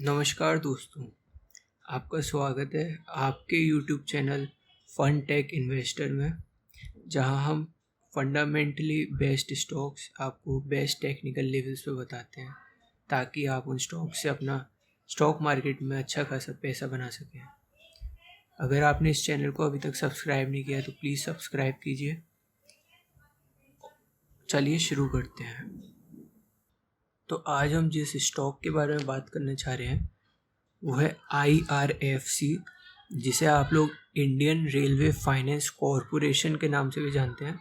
नमस्कार दोस्तों, आपका स्वागत है आपके YouTube channel Fun Tech Investor में, जहां हम फंडामेंटली बेस्ट स्टॉक्स आपको बेस्ट टेक्निकल लेवल्स पे बताते हैं ताकि आप उन स्टॉक से अपना स्टॉक मार्केट में अच्छा खासा पैसा बना सकें। अगर आपने इस चैनल को अभी तक सब्सक्राइब नहीं किया तो प्लीज़ सब्सक्राइब कीजिए। चलिए शुरू करते हैं। तो आज हम जिस स्टॉक के बारे में बात करना चाह रहे हैं वो है IRFC, जिसे आप लोग इंडियन रेलवे फाइनेंस कॉरपोरेशन के नाम से भी जानते हैं।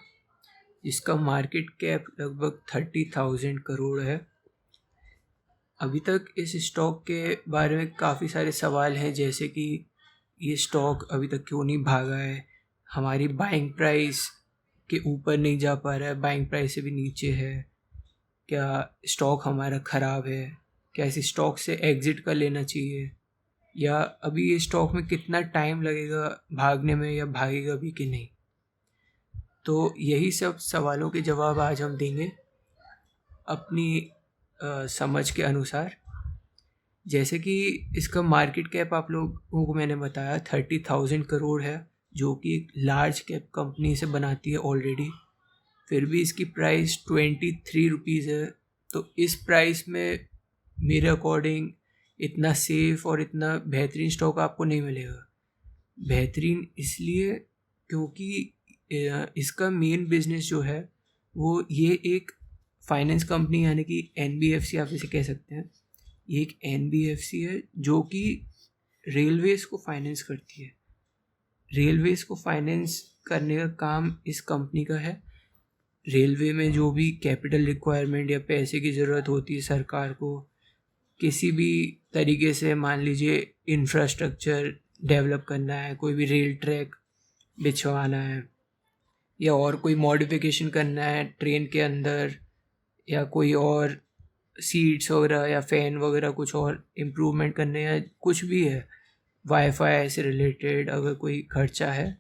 इसका मार्केट कैप लगभग 30,000 करोड़ है। अभी तक इस स्टॉक के बारे में काफ़ी सारे सवाल हैं, जैसे कि ये स्टॉक अभी तक क्यों नहीं भागा है, हमारी बाइंग प्राइस के ऊपर नहीं जा पा रहा है, बाइंग प्राइस से भी नीचे है, क्या स्टॉक हमारा ख़राब है, क्या इस स्टॉक से एग्ज़िट कर लेना चाहिए, या अभी ये स्टॉक में कितना टाइम लगेगा भागने में, या भागेगा भी कि नहीं। तो यही सब सवालों के जवाब आज हम देंगे अपनी समझ के अनुसार। जैसे कि इसका मार्केट कैप आप लोगों को मैंने बताया 30,000 करोड़ है, जो कि एक लार्ज कैप कंपनी से बनाती है ऑलरेडी। फिर भी इसकी प्राइस 23 रुपीज़ है। तो इस प्राइस में मेरे अकॉर्डिंग इतना सेफ और इतना बेहतरीन स्टॉक आपको नहीं मिलेगा। बेहतरीन इसलिए क्योंकि इसका मेन बिजनेस जो है वो ये एक फाइनेंस कंपनी यानी कि NBFC आप इसे कह सकते हैं। ये एक NBFC है जो कि रेलवेज़ को फाइनेंस करती है। रेलवेज़ को फाइनेंस करने का काम इस कंपनी का है। रेलवे में जो भी कैपिटल रिक्वायरमेंट या पैसे की ज़रूरत होती है सरकार को, किसी भी तरीके से मान लीजिए इंफ्रास्ट्रक्चर डेवलप करना है, कोई भी रेल ट्रैक बिछवाना है, या और कोई मॉडिफिकेशन करना है ट्रेन के अंदर, या कोई और सीट्स वगैरह या फ़ैन वगैरह कुछ और इम्प्रूवमेंट करने, या कुछ भी है वाईफाई से रिलेटेड अगर कोई खर्चा है,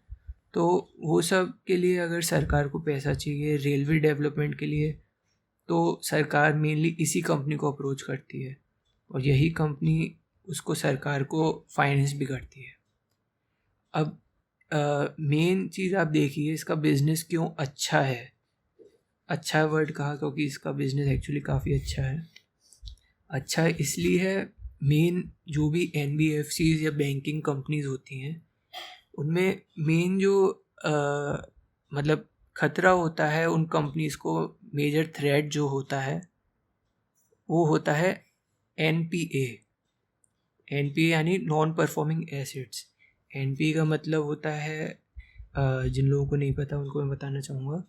तो वो सब के लिए अगर सरकार को पैसा चाहिए रेलवे डेवलपमेंट के लिए, तो सरकार मेनली इसी कंपनी को अप्रोच करती है और यही कंपनी उसको सरकार को फाइनेंस भी करती है। अब मेन चीज़ आप देखिए, इसका बिज़नेस क्यों अच्छा है। अच्छा वर्ड कहा क्योंकि इसका बिज़नेस एक्चुअली काफ़ी अच्छा है। अच्छा इसलिए है, मेन जो भी NBFCs या बैंकिंग कंपनीज होती हैं उनमें मेन जो मतलब ख़तरा होता है उन कंपनीज़ को, मेजर थ्रेट जो होता है वो होता है NPA यानी नॉन परफॉर्मिंग एसेट्स। NPA का मतलब होता है, जिन लोगों को नहीं पता उनको मैं बताना चाहूँगा।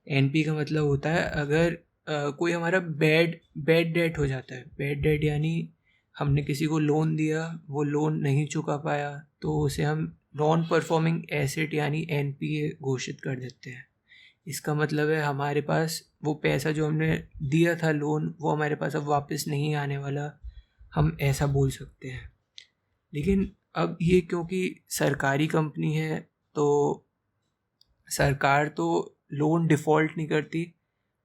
NPA का मतलब होता है अगर कोई हमारा बैड डेट हो जाता है। बैड डेट यानी हमने किसी को लोन दिया, वो लोन नहीं चुका पाया, तो उसे हम नॉन परफॉर्मिंग एसेट यानी NPA घोषित कर देते हैं। इसका मतलब है हमारे पास वो पैसा जो हमने दिया था लोन, वो हमारे पास अब वापस नहीं आने वाला, हम ऐसा बोल सकते हैं। लेकिन अब ये क्योंकि सरकारी कंपनी है तो सरकार तो लोन डिफ़ॉल्ट नहीं करती,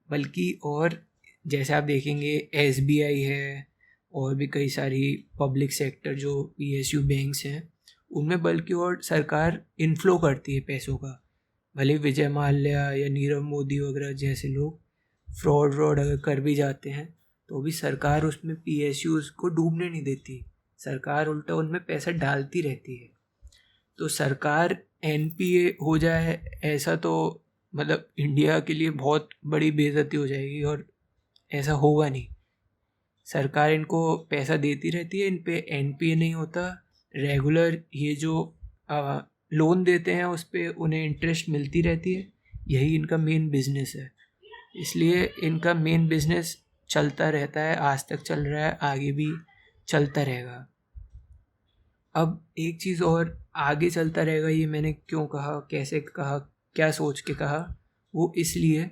बल्कि और जैसे आप देखेंगे SBI है और भी कई सारी पब्लिक सेक्टर जो PSU बैंक्स हैं, उनमें बल्कि और सरकार इनफ्लो करती है पैसों का। भले विजय माल्या या नीरव मोदी वगैरह जैसे लोग फ्रॉड अगर कर भी जाते हैं तो भी सरकार उसमें PSUs को डूबने नहीं देती, सरकार उल्टा उनमें पैसा डालती रहती है। तो सरकार NPA हो जाए ऐसा तो मतलब इंडिया के लिए बहुत बड़ी बेइज्जती हो जाएगी, और ऐसा होगा नहीं। सरकार इनको पैसा देती रहती है, इन पे NPA नहीं होता। रेगुलर ये जो लोन देते हैं उस पे उन्हें इंटरेस्ट मिलती रहती है। यही इनका मेन बिजनेस है, इसलिए इनका मेन बिजनेस चलता रहता है, आज तक चल रहा है, आगे भी चलता रहेगा। अब एक चीज़ और, आगे चलता रहेगा ये मैंने क्यों कहा, कैसे कहा, क्या सोच के कहा, वो इसलिए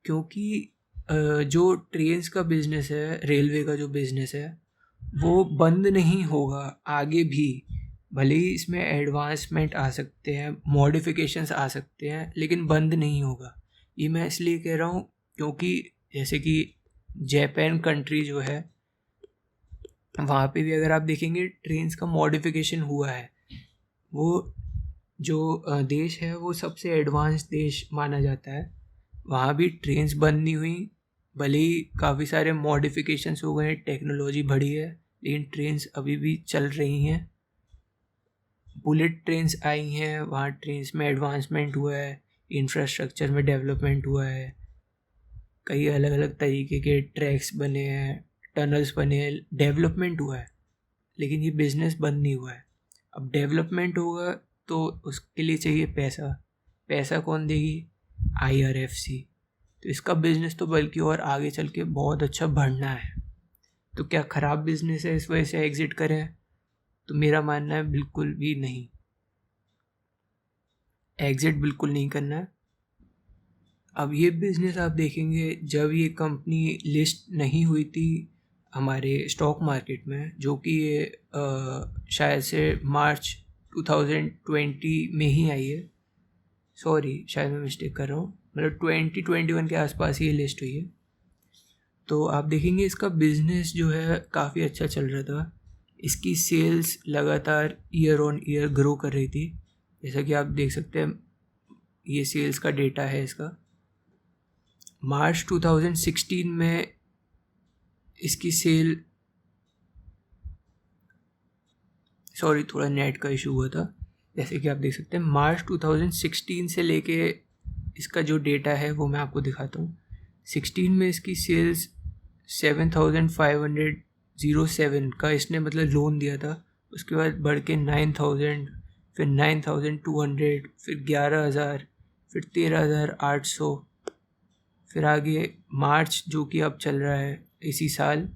क्योंकि जो ट्रेन्स का बिज़नेस है, रेलवे का जो बिज़नेस है, वो बंद नहीं होगा आगे भी। भले ही इसमें एडवांसमेंट आ सकते हैं, मॉडिफिकेशंस आ सकते हैं, लेकिन बंद नहीं होगा। ये मैं इसलिए कह रहा हूँ क्योंकि जैसे कि जापान कंट्री जो है वहाँ पे भी अगर आप देखेंगे ट्रेन्स का मॉडिफिकेशन हुआ है। वो जो देश है वो सबसे एडवांस देश माना जाता है। वहाँ भी ट्रेन्स बंद नहीं हुई, भले ही काफ़ी सारे मॉडिफिकेशंस हो गए हैं, टेक्नोलॉजी बढ़ी है, लेकिन ट्रेन्स अभी भी चल रही हैं। बुलेट ट्रेन्स आई हैं, वहाँ ट्रेन्स में एडवांसमेंट हुआ है, इंफ्रास्ट्रक्चर में डेवलपमेंट हुआ है, कई अलग अलग तरीके के ट्रैक्स बने हैं, टनल्स बने हैं, डेवलपमेंट हुआ है। लेकिन ये बिज़नेस बंद नहीं हुआ है। अब डेवलपमेंट होगा तो उसके लिए चाहिए पैसा। पैसा कौन देगी? IRFC। तो इसका बिज़नेस तो बल्कि और आगे चल के बहुत अच्छा बढ़ना है। तो क्या ख़राब बिज़नेस है इस वजह से एग्ज़िट करें? तो मेरा मानना है बिल्कुल भी नहीं, एग्ज़िट बिल्कुल नहीं करना है। अब ये बिज़नेस आप देखेंगे, जब ये कंपनी लिस्ट नहीं हुई थी हमारे स्टॉक मार्केट में, जो कि ये शायद से मार्च 2020 में ही आई है, सॉरी शायद मैं मिस्टेक कर रहा हूँ, मतलब 2021 के आसपास ही ये लिस्ट हुई है। तो आप देखेंगे इसका बिज़नेस जो है काफ़ी अच्छा चल रहा था। इसकी सेल्स लगातार ईयर ऑन ईयर ग्रो कर रही थी। जैसा कि आप देख सकते हैं, ये सेल्स का डेटा है इसका। मार्च 2016 में इसकी सेल, सॉरी थोड़ा नेट का इशू हुआ था। जैसे कि आप देख सकते हैं मार्च 2016 से लेके इसका जो डेटा है वो मैं आपको दिखाता हूँ। 16 में इसकी सेल्स 7,507 का इसने मतलब लोन दिया था। उसके बाद बढ़ के 9,000, फिर 9,200, फिर 11,000, फिर 13,800, फिर आगे मार्च जो कि अब चल रहा है इसी साल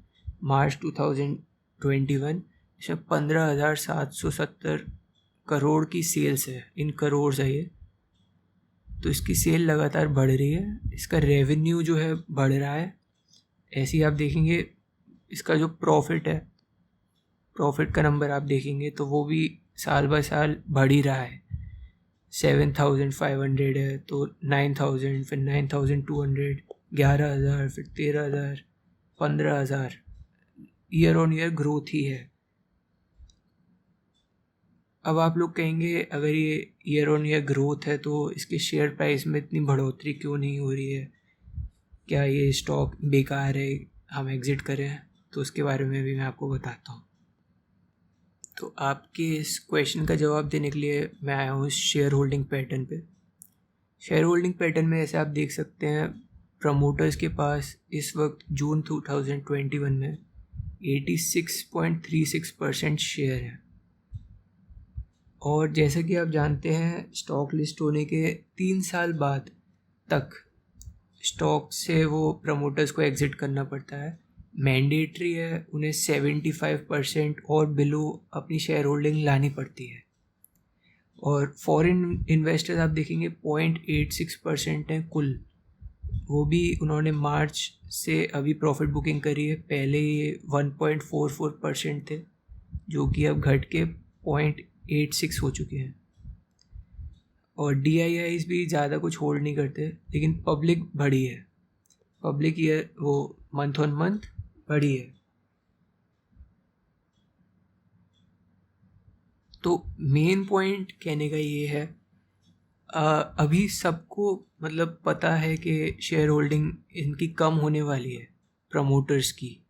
मार्च 2021, इसमें 15,770 करोड़ की सेल्स है। इन करोड़ है ये। तो इसकी सेल लगातार बढ़ रही है, इसका रेवेन्यू जो है बढ़ रहा है। ऐसे ही आप देखेंगे इसका जो प्रॉफिट है, प्रॉफिट का नंबर आप देखेंगे तो वो भी साल बाय साल बढ़ ही रहा है। 7,500 है तो 9,000, फिर 9,200, 11,000, फिर 13,000, 15,000, ईयर ऑन ईयर ग्रोथ ही है। अब आप लोग कहेंगे अगर ये ईयर ऑन ईयर ग्रोथ है तो इसके शेयर प्राइस में इतनी बढ़ोतरी क्यों नहीं हो रही है? क्या ये स्टॉक बेकार है, हम एग्ज़िट करें? तो उसके बारे में भी मैं आपको बताता हूँ। तो आपके इस क्वेश्चन का जवाब देने के लिए मैं आया हूँ शेयर होल्डिंग पैटर्न पे। शेयर होल्डिंग पैटर्न में ऐसे आप देख सकते हैं, प्रमोटर्स के पास इस वक्त जून 2021 में 86.36% शेयर है। और जैसा कि आप जानते हैं, स्टॉक लिस्ट होने के 3 साल बाद तक स्टॉक से वो प्रमोटर्स को एग्ज़िट करना पड़ता है। मैंडेटरी है, उन्हें 75% और बिलो अपनी शेयर होल्डिंग लानी पड़ती है। और फॉरेन इन्वेस्टर्स आप देखेंगे 0.86% हैं कुल। वो भी उन्होंने मार्च से अभी प्रॉफिट बुकिंग करी है। पहले ये 1.44% थे, जो कि अब घट के 0.86 हो चुके हैं। और DIIs भी ज़्यादा कुछ होल्ड नहीं करते, लेकिन पब्लिक बढ़ी है। पब्लिक ईयर वो मंथ ऑन मंथ बढ़ी है। तो मेन पॉइंट कहने का ये है, अभी सबको मतलब पता है कि शेयर होल्डिंग इनकी कम होने वाली है प्रमोटर्स की।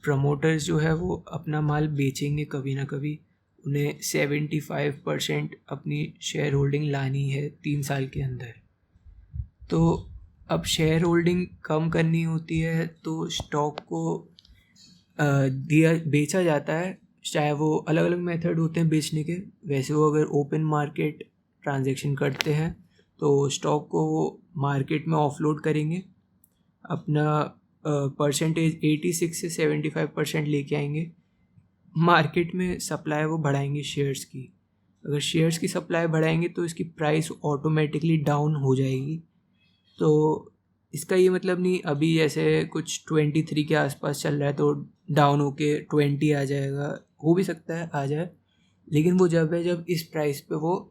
प्रमोटर्स जो है वो अपना माल बेचेंगे कभी ना कभी। उन्हें 75% अपनी शेयर होल्डिंग लानी है 3 साल के अंदर। तो अब शेयर होल्डिंग कम करनी होती है तो स्टॉक को बेचा जाता है। चाहे वो अलग अलग मेथड होते हैं बेचने के। वैसे वो अगर ओपन मार्केट ट्रांजैक्शन करते हैं तो स्टॉक को वो मार्केट में ऑफलोड करेंगे, अपना परसेंटेज 86 से 75% लेके आएंगे। मार्केट में सप्लाई वो बढ़ाएंगे शेयर्स की। अगर शेयर्स की सप्लाई बढ़ाएंगे तो इसकी प्राइस ऑटोमेटिकली डाउन हो जाएगी। तो इसका ये मतलब नहीं अभी जैसे कुछ 23 के आसपास चल रहा है तो डाउन होके 20 आ जाएगा, हो भी सकता है आ जाए। लेकिन वो जब है जब इस प्राइस पे वो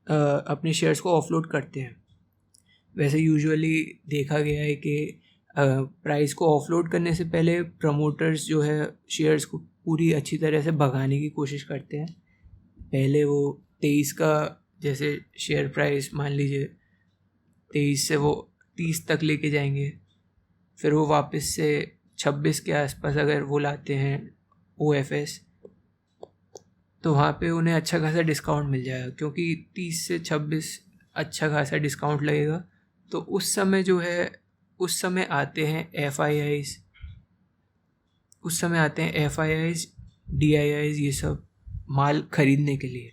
अपने शेयर्स को ऑफलोड करते हैं। वैसे यूजुअली देखा गया है कि प्राइस को ऑफलोड करने से पहले प्रमोटर्स जो है शेयर्स को पूरी अच्छी तरह से भगाने की कोशिश करते हैं। पहले वो 23 का जैसे शेयर प्राइस मान लीजिए 23 से वो 30 तक लेके जाएंगे, फिर वो वापस से 26 के आसपास अगर वो लाते हैं OFS, तो वहाँ पे उन्हें अच्छा खासा डिस्काउंट मिल जाएगा, क्योंकि 30 से 26 अच्छा खासा डिस्काउंट लगेगा। तो उस समय जो है उस समय आते हैं FIIs, DIIs, ये सब माल खरीदने के लिए,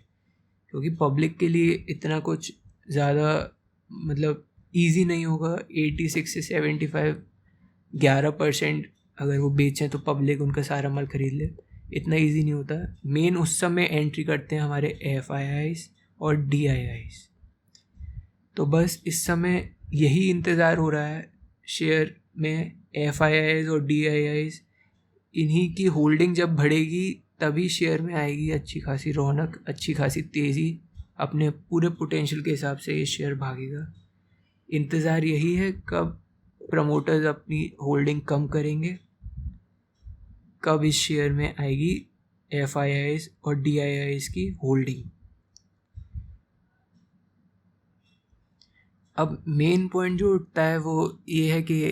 क्योंकि पब्लिक के लिए इतना कुछ ज़्यादा मतलब ईजी नहीं होगा। 86 से 75 11% अगर वो बेचें तो पब्लिक उनका सारा माल खरीद ले, इतना इजी नहीं होता। मेन उस समय एंट्री करते हैं हमारे FIIs और DIIs। तो बस इस समय यही इंतज़ार हो रहा है शेयर में, FIIs और DIIs, इन्हीं की होल्डिंग जब बढ़ेगी तभी शेयर में आएगी अच्छी खासी रौनक, अच्छी खासी तेज़ी। अपने पूरे पोटेंशियल के हिसाब से ये शेयर भागेगा। इंतज़ार यही है कब प्रमोटर्स अपनी होल्डिंग कम करेंगे, कब इस शेयर में आएगी FIIs और DIIs की होल्डिंग। अब मेन पॉइंट जो उठता है वो ये है कि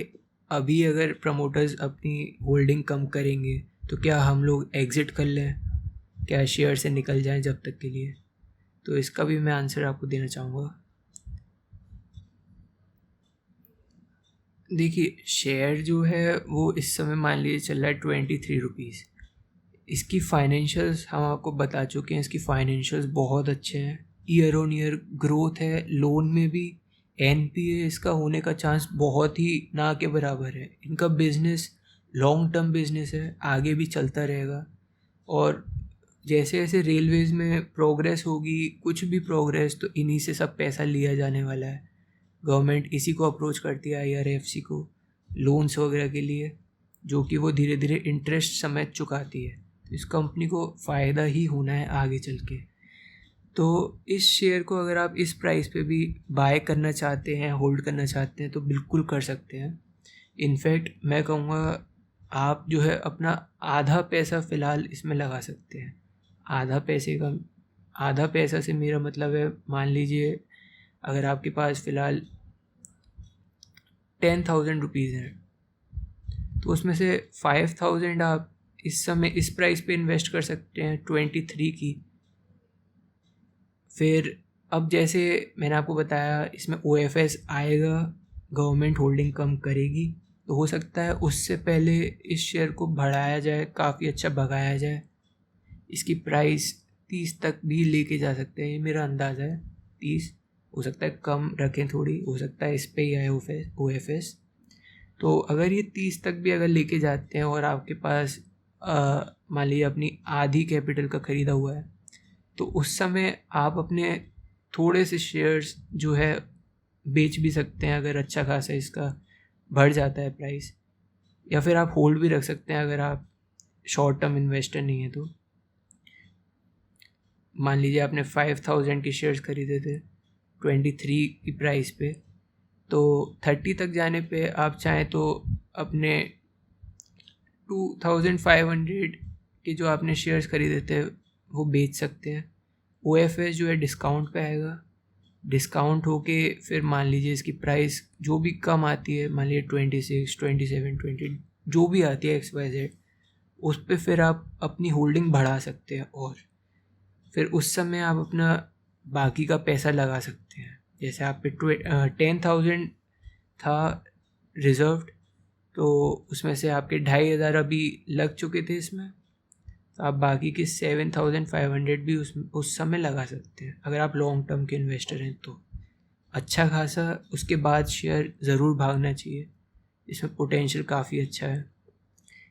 अभी अगर प्रमोटर्स अपनी होल्डिंग कम करेंगे तो क्या हम लोग एग्ज़िट कर लें, क्या शेयर से निकल जाएं जब तक के लिए? तो इसका भी मैं आंसर आपको देना चाहूँगा। देखिए, शेयर जो है वो इस समय मान लीजिए चल रहा है 23 रुपीज़। इसकी फाइनेंशियल्स हम आपको बता चुके हैं, इसकी फाइनेंशियल्स बहुत अच्छे हैं, ईयर ऑन ईयर ग्रोथ है, लोन में भी NPA इसका होने का चांस बहुत ही ना के बराबर है। इनका बिजनेस लॉन्ग टर्म बिजनेस है, आगे भी चलता रहेगा। और जैसे जैसे रेलवेज़ में प्रोग्रेस होगी, कुछ भी प्रोग्रेस, तो इन्हीं से सब पैसा लिया जाने वाला है। गवर्नमेंट इसी को अप्रोच करती है, IRFC को, लोन्स वगैरह के लिए, जो कि वो धीरे धीरे इंटरेस्ट समेत चुकाती है। तो इस कंपनी को फ़ायदा ही होना है आगे चल के। तो इस शेयर को अगर आप इस प्राइस पे भी बाय करना चाहते हैं, होल्ड करना चाहते हैं, तो बिल्कुल कर सकते हैं। इनफैक्ट मैं कहूँगा आप जो है अपना आधा पैसा फ़िलहाल इसमें लगा सकते हैं। आधा पैसा से मेरा मतलब है, मान लीजिए अगर आपके पास फ़िलहाल 10,000 रुपीज़ हैं, तो उसमें से 5,000 आप इस समय इस प्राइस पे इन्वेस्ट कर सकते हैं 23 की। फिर अब जैसे मैंने आपको बताया इसमें OFS आएगा, गवर्नमेंट होल्डिंग कम करेगी, तो हो सकता है उससे पहले इस शेयर को बढ़ाया जाए, काफ़ी अच्छा भगाया जाए। इसकी प्राइस 30 तक भी लेके जा सकते हैं, ये मेरा अंदाज़ा है। 30 हो सकता है कम रखें थोड़ी, हो सकता है इस पे ही आए OFS। तो अगर ये 30 तक भी अगर लेके जाते हैं और आपके पास मान लीजिए अपनी आधी कैपिटल का ख़रीदा हुआ है, तो उस समय आप अपने थोड़े से शेयर्स जो है बेच भी सकते हैं अगर अच्छा खासा इसका बढ़ जाता है प्राइस, या फिर आप होल्ड भी रख सकते हैं अगर आप शॉर्ट टर्म इन्वेस्टर नहीं है। तो मान लीजिए आपने 5,000 के शेयर्स खरीदे थे 23 की प्राइस पे, तो 30 तक जाने पे आप चाहें तो अपने 2,500 के जो आपने शेयर्स खरीदे थे वो बेच सकते हैं। OFS जो है डिस्काउंट पे आएगा, डिस्काउंट होके फिर मान लीजिए इसकी प्राइस जो भी कम आती है, मान लीजिए 26, 27, 20 जो भी आती है XYZ, उस पर फिर आप अपनी होल्डिंग बढ़ा सकते हैं और फिर उस समय आप अपना बाकी का पैसा लगा सकते हैं। जैसे आप पे 10,000 था रिज़र्व्ड, तो उसमें से आपके 2,500 अभी लग चुके थे इसमें, तो आप बाकी के 7,500 भी उस समय लगा सकते हैं अगर आप लॉन्ग टर्म के इन्वेस्टर हैं। तो अच्छा खासा उसके बाद शेयर ज़रूर भागना चाहिए, इसमें पोटेंशियल काफ़ी अच्छा है।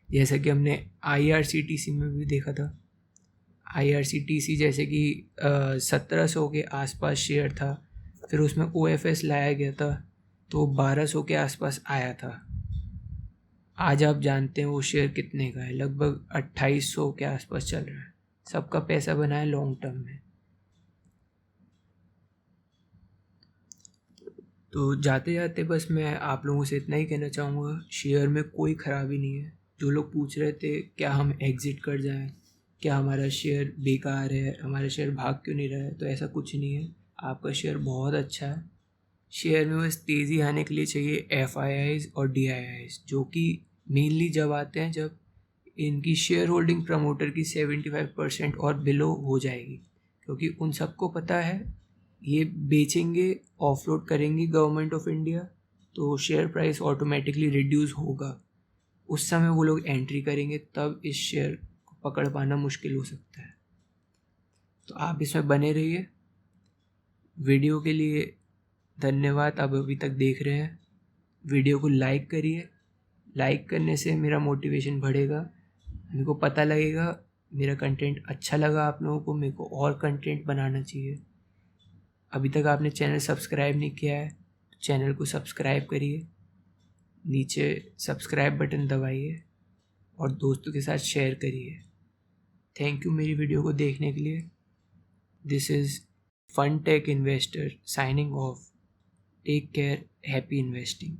जैसा कि हमने IRCTC में भी देखा था, IRCTC जैसे कि 1,700 के आसपास शेयर था, फिर उसमें OFS लाया गया था तो 1,200 के आसपास आया था। आज आप जानते हैं वो शेयर कितने का है, लगभग 2,800 के आसपास चल रहा है। सबका पैसा बना है लॉन्ग टर्म में। तो जाते जाते बस मैं आप लोगों से इतना ही कहना चाहूँगा, शेयर में कोई ख़राबी नहीं है। जो लोग पूछ रहे थे क्या हम एग्ज़िट कर जाएं, क्या हमारा शेयर बेकार है, हमारा शेयर भाग क्यों नहीं रहा है, तो ऐसा कुछ नहीं है। आपका शेयर बहुत अच्छा है। शेयर में बस तेज़ी आने के लिए चाहिए FIIs और DIIs, जो कि मेनली जब आते हैं जब इनकी शेयर होल्डिंग प्रमोटर की 75% और बिलो हो जाएगी, क्योंकि उन सबको पता है ये बेचेंगे, ऑफलोड करेंगे गवर्नमेंट ऑफ इंडिया, तो शेयर प्राइस ऑटोमेटिकली रिड्यूस होगा। उस समय वो लोग एंट्री करेंगे, तब इस शेयर को पकड़ पाना मुश्किल हो सकता है। तो आप इसमें बने रहिए। वीडियो के लिए धन्यवाद, आप अभी तक देख रहे हैं। वीडियो को लाइक करिए। लाइक करने से मेरा मोटिवेशन बढ़ेगा, मेरे को पता लगेगा मेरा कंटेंट अच्छा लगा आप लोगों को, मेरे को और कंटेंट बनाना चाहिए। अभी तक आपने चैनल सब्सक्राइब नहीं किया है तो चैनल को सब्सक्राइब करिए, नीचे सब्सक्राइब बटन दबाइए और दोस्तों के साथ शेयर करिए। थैंक यू मेरी वीडियो को देखने के लिए। This is Fun Tech Investor signing off. Take care, happy investing.